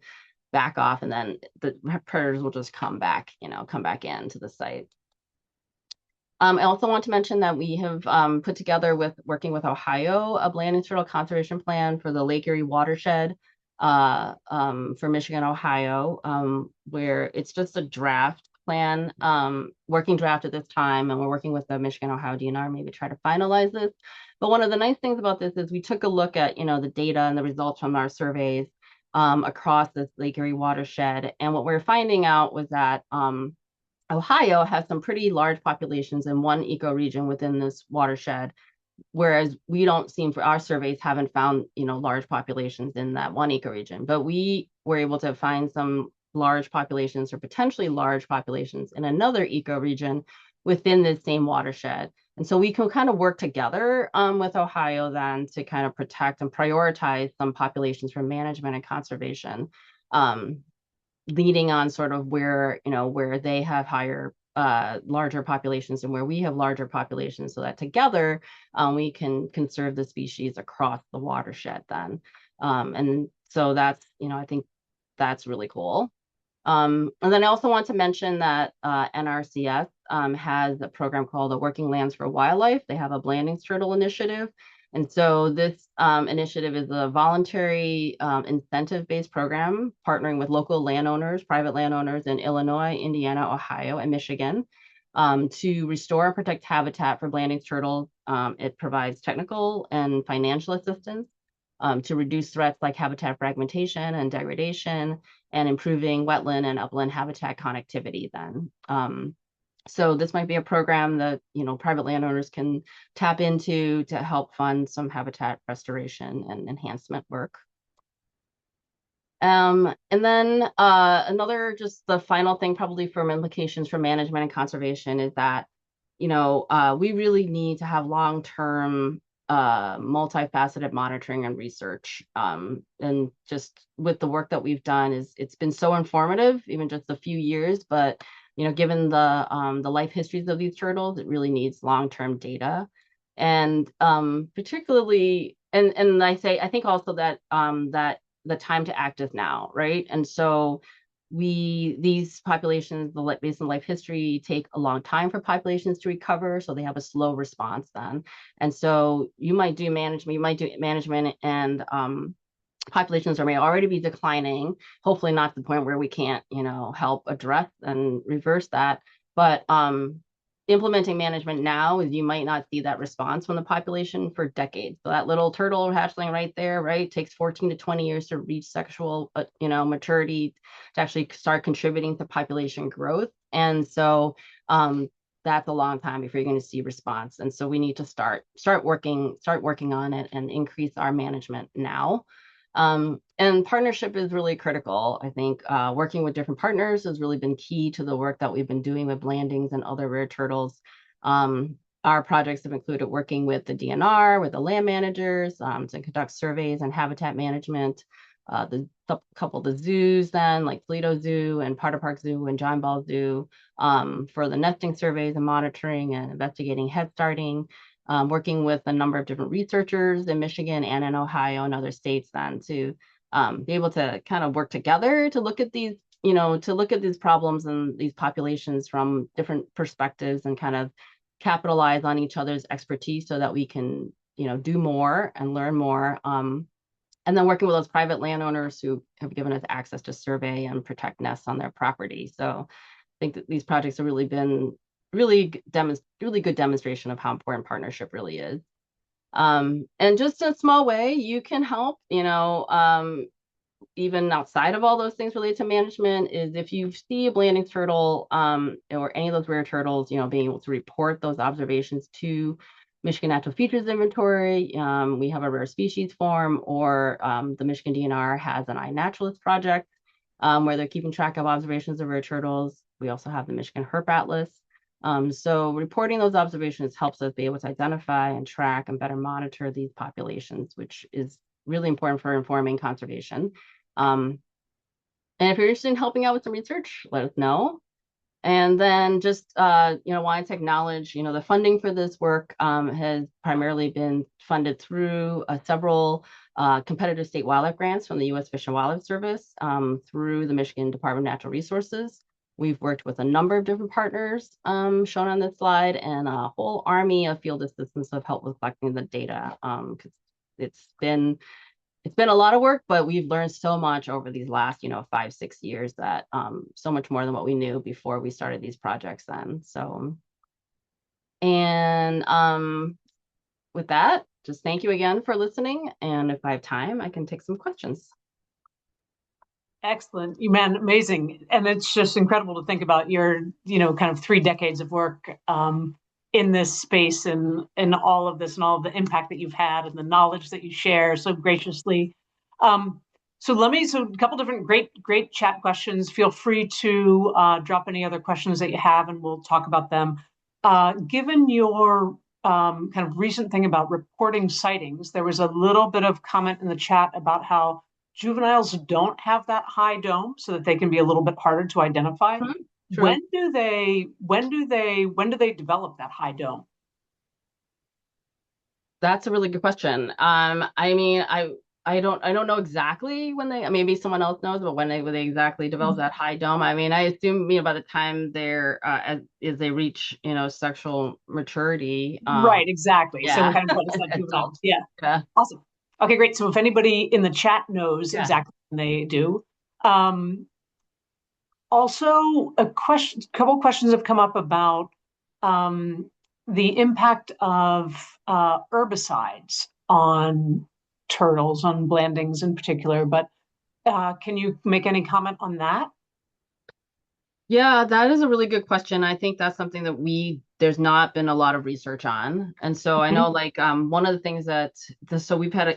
back off, and then the predators will just come back into the site. I also want to mention that we have put together working with Ohio, a landing turtle conservation plan for the Lake Erie watershed for Michigan, Ohio, where it's just a draft plan, working draft at this time, and we're working with the Michigan, Ohio DNR, maybe try to finalize this. But one of the nice things about this is we took a look at, the data and the results from our surveys across this Lake Erie watershed. And what we're finding out was that Ohio has some pretty large populations in one ecoregion within this watershed, whereas we don't seem, for our surveys, haven't found, large populations in that one ecoregion. But we were able to find some large populations or potentially large populations in another ecoregion within the same watershed. And so we can kind of work together with Ohio then to kind of protect and prioritize some populations for management and conservation, leading on sort of where they have higher larger populations and where we have larger populations, so that together we can conserve the species across the watershed then. And so that's, I think that's really cool. And then I also want to mention that NRCS has a program called the Working Lands for Wildlife. They have a Blandings Turtle initiative. And so this initiative is a voluntary incentive-based program partnering with local landowners, private landowners in Illinois, Indiana, Ohio, and Michigan to restore and protect habitat for Blandings turtles. It provides technical and financial assistance to reduce threats like habitat fragmentation and degradation, and improving wetland and upland habitat connectivity then. So this might be a program that, private landowners can tap into to help fund some habitat restoration and enhancement work. And then just the final thing, probably from implications for management and conservation, is that, we really need to have long-term multifaceted monitoring and research. And just with the work that we've done, it's been so informative, even just a few years, but given the life histories of these turtles, it really needs long-term data. And particularly, and I think also that that the time to act is now, right? And so these populations, based on life history, take a long time for populations to recover, so they have a slow response then. And so you might do management, and populations may already be declining, hopefully not to the point where we can't, help address and reverse that. But implementing management now is you might not see that response from the population for decades. So that little turtle hatchling right there, right, takes 14 to 20 years to reach sexual, maturity to actually start contributing to population growth. And so that's a long time before you're going to see response. And so we need to start working on it and increase our management now. And partnership is really critical. I think working with different partners has really been key to the work that we've been doing with blandings and other rare turtles. Our projects have included working with the DNR, with the land managers to conduct surveys and habitat management. The couple of the zoos then, like Toledo Zoo and Potter Park Zoo and John Ball Zoo, for the nesting surveys and monitoring and investigating head starting. Working with a number of different researchers in Michigan and in Ohio and other states then to be able to kind of work together to look at these, problems and these populations from different perspectives and kind of capitalize on each other's expertise so that we can, do more and learn more. And then working with those private landowners who have given us access to survey and protect nests on their property. So I think that these projects have really been really good demonstration of how important partnership really is. And just in a small way, you can help, even outside of all those things related to management, is if you see a blanding turtle or any of those rare turtles, being able to report those observations to Michigan Natural Features Inventory. We have a rare species form, or the Michigan DNR has an iNaturalist project where they're keeping track of observations of rare turtles. We also have the Michigan Herp Atlas. So reporting those observations helps us be able to identify and track and better monitor these populations, which is really important for informing conservation. And if you're interested in helping out with some research, let us know. And then just, wanted to acknowledge, the funding for this work has primarily been funded through several competitive state wildlife grants from the U.S. Fish and Wildlife Service through the Michigan Department of Natural Resources. We've worked with a number of different partners shown on this slide, and a whole army of field assistants have helped with collecting the data because it's been a lot of work, but we've learned so much over these last 5-6 years that so much more than what we knew before we started these projects then. So, and with that, just thank you again for listening, and if I have time, I can take some questions. Excellent. You man, amazing. And it's just incredible to think about your, kind of 3 decades of work in this space and all of this and all of the impact that you've had and the knowledge that you share so graciously. So a couple different great chat questions. Feel free to drop any other questions that you have and we'll talk about them. Given your kind of recent thing about reporting sightings, there was a little bit of comment in the chat about how juveniles don't have that high dome so that they can be a little bit harder to identify. Mm-hmm. When do they develop that high dome? That's a really good question. I don't know exactly when maybe someone else knows, but when they exactly develop that high dome. I assume by the time they're as they reach sexual maturity. Right, exactly. Yeah. So we're kind of like juveniles. Yeah. Awesome. Okay, great. So if anybody in the chat knows exactly when they do. Also, couple questions have come up about the impact of herbicides on turtles, on blandings in particular. But can you make any comment on that? Yeah, that is a really good question. I think that's something that there's not been a lot of research on. And so I know one of the things so we've had,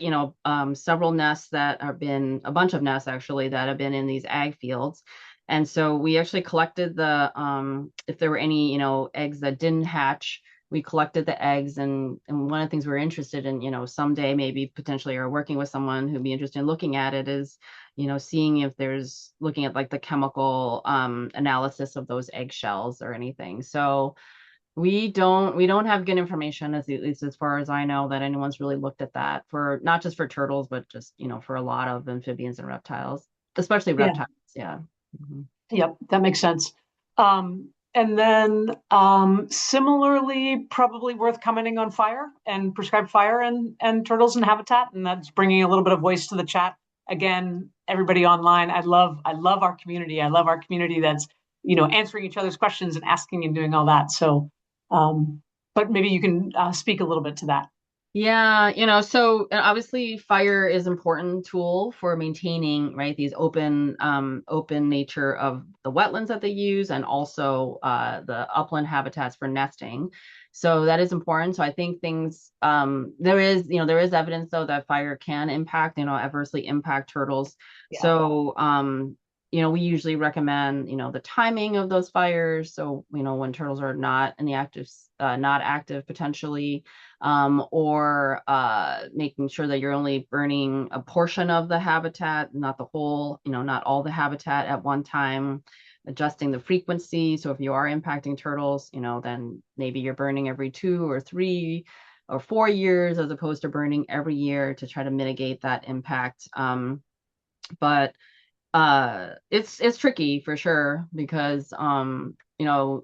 several nests that have been, a bunch of nests actually, that have been in these ag fields. And so we actually collected if there were any, eggs that didn't hatch, we collected the eggs. And one of the things we're interested in, someday maybe potentially are working with someone who'd be interested in looking at it is, seeing if there's looking at the chemical analysis of those eggshells or anything. So we don't have good information, at least as far as I know, that anyone's really looked at that for not just for turtles, but just, for a lot of amphibians and reptiles, especially reptiles. Yeah. Mm-hmm. Yep, that makes sense. And then similarly, probably worth commenting on fire and prescribed fire and turtles and habitat. And that's bringing a little bit of voice to the chat. Again, everybody online, I love our community. I love our community that's, answering each other's questions and asking and doing all that. So But maybe you can speak a little bit to that. Yeah, so obviously fire is an important tool for maintaining, right, these open nature of the wetlands that they use and also the upland habitats for nesting. So that is important. So I think there is evidence though that fire can impact, adversely impact turtles. Yeah. So we usually recommend, the timing of those fires. So, when turtles are not in the not active potentially, or making sure that you're only burning a portion of the habitat, not the whole, not all the habitat at one time, adjusting the frequency. So if you are impacting turtles, then maybe you're burning every 2 or 3 or 4 years as opposed to burning every year to try to mitigate that impact. But it's tricky for sure because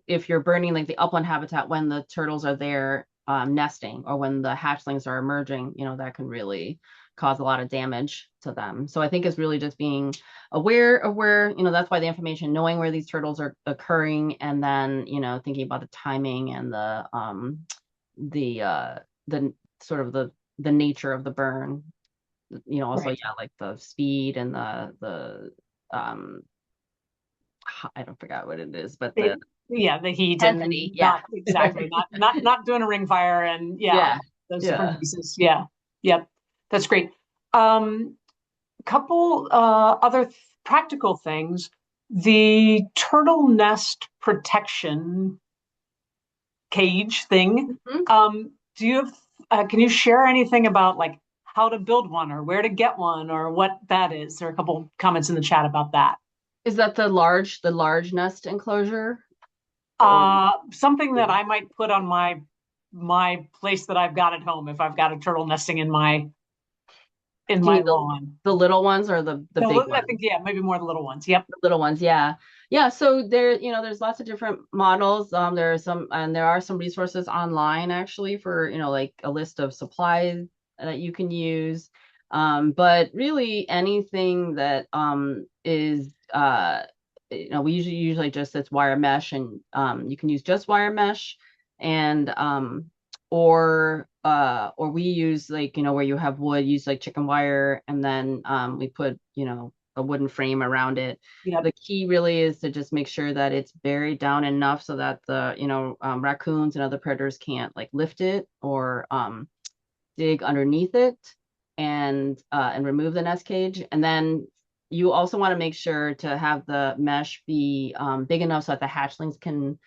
if you're burning like the upland habitat when the turtles are there nesting or when the hatchlings are emerging, that can really cause a lot of damage to them. So I think it's really just being aware of where, that's why the information, knowing where these turtles are occurring, and then, thinking about the timing and the sort of the nature of the burn, also, Right. yeah, like the speed and the um I don't forget what it is, but the Yeah, the heat intensity, and yeah. not exactly not doing a ring fire and yeah, Yeah, those different yeah. pieces. Yeah. Yep. That's great. Um, couple other practical things. The turtle nest protection cage thing. Mhm. Do you have, can you share anything about like how to build one or where to get one or what that is? There are a couple comments in the chat about that. Is that the large nest enclosure, or Something that I might put on my place that I've got at home if I've got a turtle nesting in do you my mean the lawn. the little ones or the big I ones? think yeah, maybe more the little ones. Yep. The little ones, yeah. Yeah, so there's lots of different models. There are some resources online actually for, like a list of supplies that you can use. But really anything that is we usually just it's wire mesh, and you can use just wire mesh, and or we use, like, where you have wood, use like chicken wire, and then we put, a wooden frame around it. Yep. The key really is to just make sure that it's buried down enough so that the, raccoons and other predators can't like lift it or dig underneath it and remove the nest cage. And then you also want to make sure to have the mesh be big enough so that the hatchlings can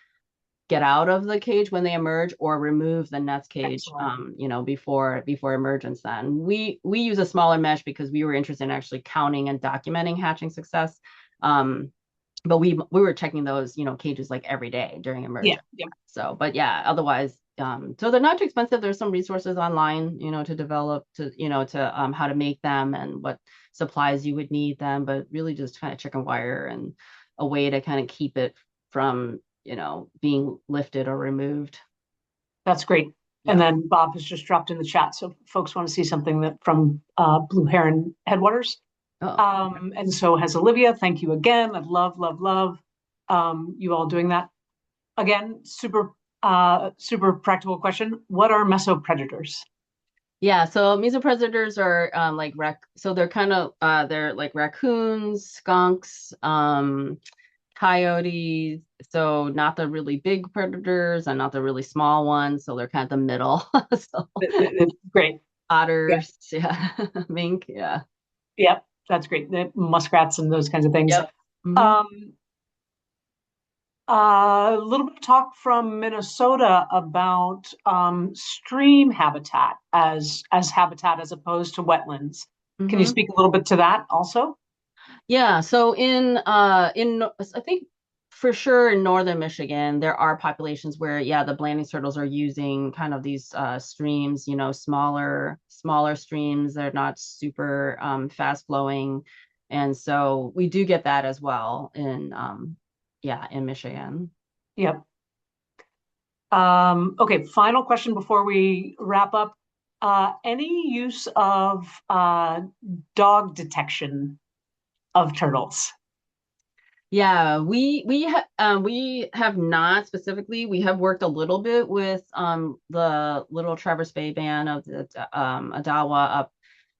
get out of the cage when they emerge, or remove the nest cage Excellent. before emergence. Then we use a smaller mesh because we were interested in actually counting and documenting hatching success. But we were checking those, cages like every day during Yeah. emergence. Yep. So, but yeah, otherwise, so they're not too expensive. There's some resources online, to develop to how to make them and what supplies you would need them, but really just kind of chicken wire and a way to kind of keep it from, being lifted or removed. That's great. And Yeah. then Bob has just dropped in the chat. So folks want to see something that from Blue Heron Headwaters. Oh, And so has Olivia. Thank you again. I love, love, love you all doing that. Again, super practical question. What are mesopredators? yeah. So mesopredators are so they're kind of they're like raccoons, skunks, coyotes. So not the really big predators and not the really small ones. So they're kind of the middle. So Great. Yeah. otters, yeah, mink, yeah. Yep. That's great. The muskrats and those kinds of things. Yep. Hmm. Um, a little bit of talk from Minnesota about stream habitat as habitat as opposed to wetlands. Can you Hmm. speak a little bit to that also? Yeah, so I think for sure in northern Michigan, there are populations where, yeah, the blanding turtles are using kind of these streams, smaller streams. They're not super fast flowing. And so we do get that as well in Michigan. Yep. Okay, final question before we wrap up. Any use of dog detection of turtles? Yeah, we have not specifically. We have worked a little bit with the Little Traverse Bay Band of the Adawa up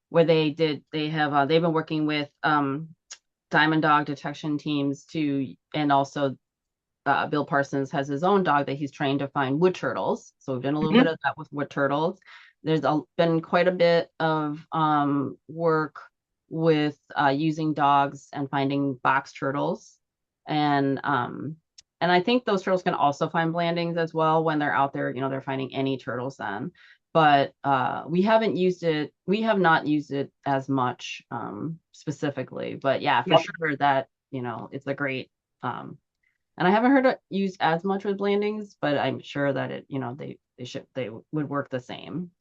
where they've been working with diamond dog detection teams to, and also Bill Parsons has his own dog that he's trained to find wood turtles. So we've done a little bit Mhm. of that with wood turtles. Been quite a bit of work with using dogs and finding box turtles. And and I think those turtles can also find blandings as well when they're out there, they're finding any turtles then. But we have not used it as much specifically. But yeah, for Yep, sure that, it's a great and I haven't heard it used as much with blandings, but I'm sure that they would work the same.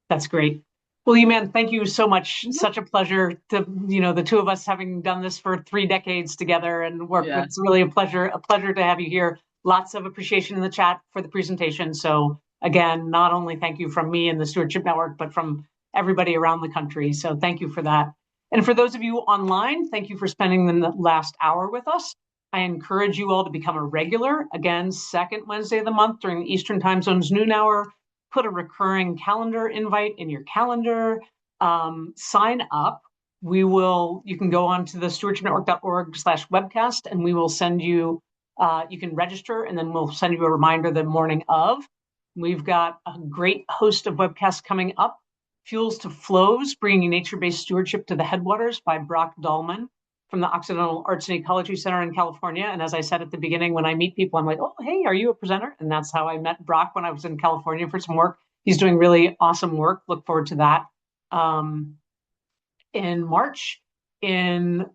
that's great. Well, you man, thank you so much. Mhm. Such a pleasure to, the two of us having done this for 3 decades together and work. Yeah. It's really a pleasure to have you here. Lots of appreciation in the chat for the presentation. So again, not only thank you from me and the Stewardship Network, but from everybody around the country. So thank you for that. And for those of you online, thank you for spending the last hour with us. I encourage you all to become a regular. Again, second Wednesday of the month during the Eastern Time Zone's noon hour. Put a recurring calendar invite in your calendar. Sign up. You can go on to the stewardshipnetwork.org/webcast and we will send you, you can register and then we'll send you a reminder the morning of. We've got a great host of webcasts coming up. Fuels to Flows, Bringing Nature-Based Stewardship to the Headwaters by Brock Dahlman from the Occidental Arts and Ecology Center in California. And as I said at the beginning, when I meet people, I'm like, oh, hey, are you a presenter? And that's how I met Brock when I was in California for some work. He's doing really awesome work. Look forward to that. Um, in March, in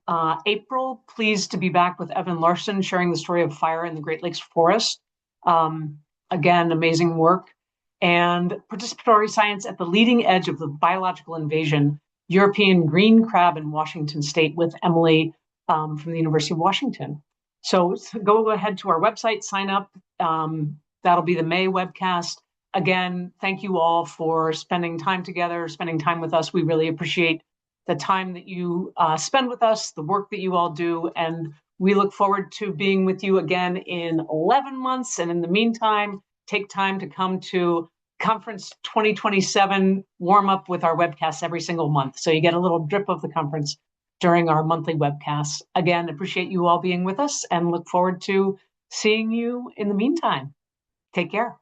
April, pleased to be back with Evan Larson sharing the story of fire in the Great Lakes Forest. Um, Again, amazing work. And participatory science at the leading edge of the biological invasion, European green crab in Washington State with Emily from the University of Washington. So go ahead to our website, sign up. That'll be the May webcast. Again, thank you all for spending time together, spending time with us. We really appreciate the time that you spend with us, the work that you all do, and we look forward to being with you again in 11 months. And in the meantime, take time to come to Conference 2027 warm up with our webcasts every single month. So you get a little drip of the conference during our monthly webcasts. Again, appreciate you all being with us and look forward to seeing you in the meantime. Take care.